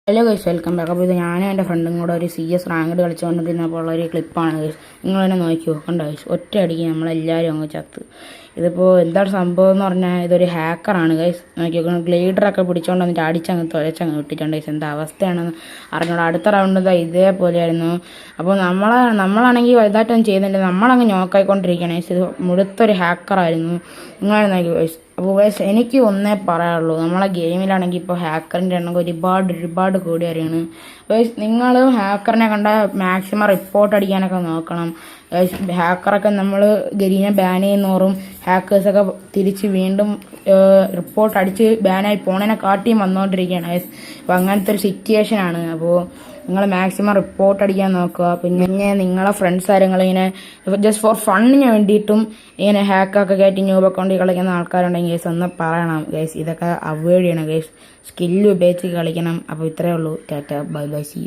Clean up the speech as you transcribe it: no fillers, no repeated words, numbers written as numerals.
Hello guys, welcome back. അപ്പോൾ ഇത് ഞാനും എൻ്റെ ഫ്രണ്ടും കൂടെ ഒരു CS റാങ്കഡ് കളിച്ചുകൊണ്ടിരുന്നപ്പോൾ ഉള്ള ഒരു ക്ലിപ്പാണ് ഗൈസ്. നിങ്ങൾ തന്നെ നോക്കിയോ, കണ്ടോ ഗൈസ്, ഒറ്റ അടിക്ക് നമ്മളെല്ലാവരും അങ്ങ് ചത്ത്. ഇതിപ്പോൾ എന്താണ് സംഭവം എന്ന് പറഞ്ഞാൽ ഇതൊരു ഹാക്കറാണ് ഗൈസ്. നോക്കിയോ, ഗ്ലൈഡറൊക്കെ പിടിച്ചുകൊണ്ട് വന്നിട്ട് അടിച്ചങ്ങ് തുഴച്ചങ്ങ് വിട്ടിട്ടുണ്ട് ഗൈസ്. എന്താ അവസ്ഥയാണെന്ന് അറിഞ്ഞോളൂ. അടുത്ത റൗണ്ട് ഇതാ ഇതേപോലെയായിരുന്നു. അപ്പോൾ നമ്മളാണെങ്കിൽ വലുതായിട്ടൊന്നും ചെയ്യുന്നില്ല, നമ്മളങ്ങ് നോക്കായിക്കൊണ്ടിരിക്കുകയാണ് ഗൈസ്. ഇത് മുഴുത്തൊരു ഹാക്കറായിരുന്നു. നിങ്ങളെ നോക്കിയോ ഗൈസ്. അപ്പോൾ ഗൈസ്, എനിക്ക് ഒന്നേ പറയാനുള്ളൂ, നമ്മളെ ഗെയിമിലാണെങ്കിൽ ഇപ്പോൾ ഹാക്കറിൻ്റെ എണ്ണം ഒരുപാട് കൂടി അറിയാണ് ഗൈസ്. നിങ്ങൾ ഹാക്കറിനെ കണ്ട മാക്സിമം റിപ്പോർട്ട് അടിക്കാനൊക്കെ നോക്കണം ഗൈസ്. ഹാക്കറൊക്കെ നമ്മൾ ഗരീനെ ബാൻ ചെയ്യുന്നോറും ഹാക്കേഴ്സൊക്കെ തിരിച്ച് വീണ്ടും റിപ്പോർട്ട് അടിച്ച് ബാനായി പോണേനെ കാട്ടിയും വന്നുകൊണ്ടിരിക്കുകയാണ് ഗൈസ്. അപ്പോൾ അങ്ങനത്തെ ഒരു സിറ്റുവേഷനാണ്. അപ്പോൾ നിങ്ങൾ മാക്സിമം റിപ്പോർട്ട് അടിക്കാൻ നോക്കുക. പിന്നെ നിങ്ങളെ ഫ്രണ്ട്സ് ആരെങ്കിലും ഇങ്ങനെ ജസ്റ്റ് ഫോർ ഫണ്ണിന് വേണ്ടിയിട്ടും ഇങ്ങനെ ഹാക്കൊക്കെ കയറ്റി ന്യൂബ് അക്കൗണ്ടിൽ കളിക്കുന്ന ആൾക്കാരുണ്ടെങ്കിൽ ഗൈസ് ഒന്ന് പറയണം ഗൈസ്. ഇതൊക്കെ അവോയ്ഡ് ചെയ്യണം ഗൈസ്. സ്കില്ല് ഉപയോഗിച്ച് കളിക്കണം. അപ്പോൾ ഇത്രയേ ഉള്ളൂ. Tata, bye bye, C.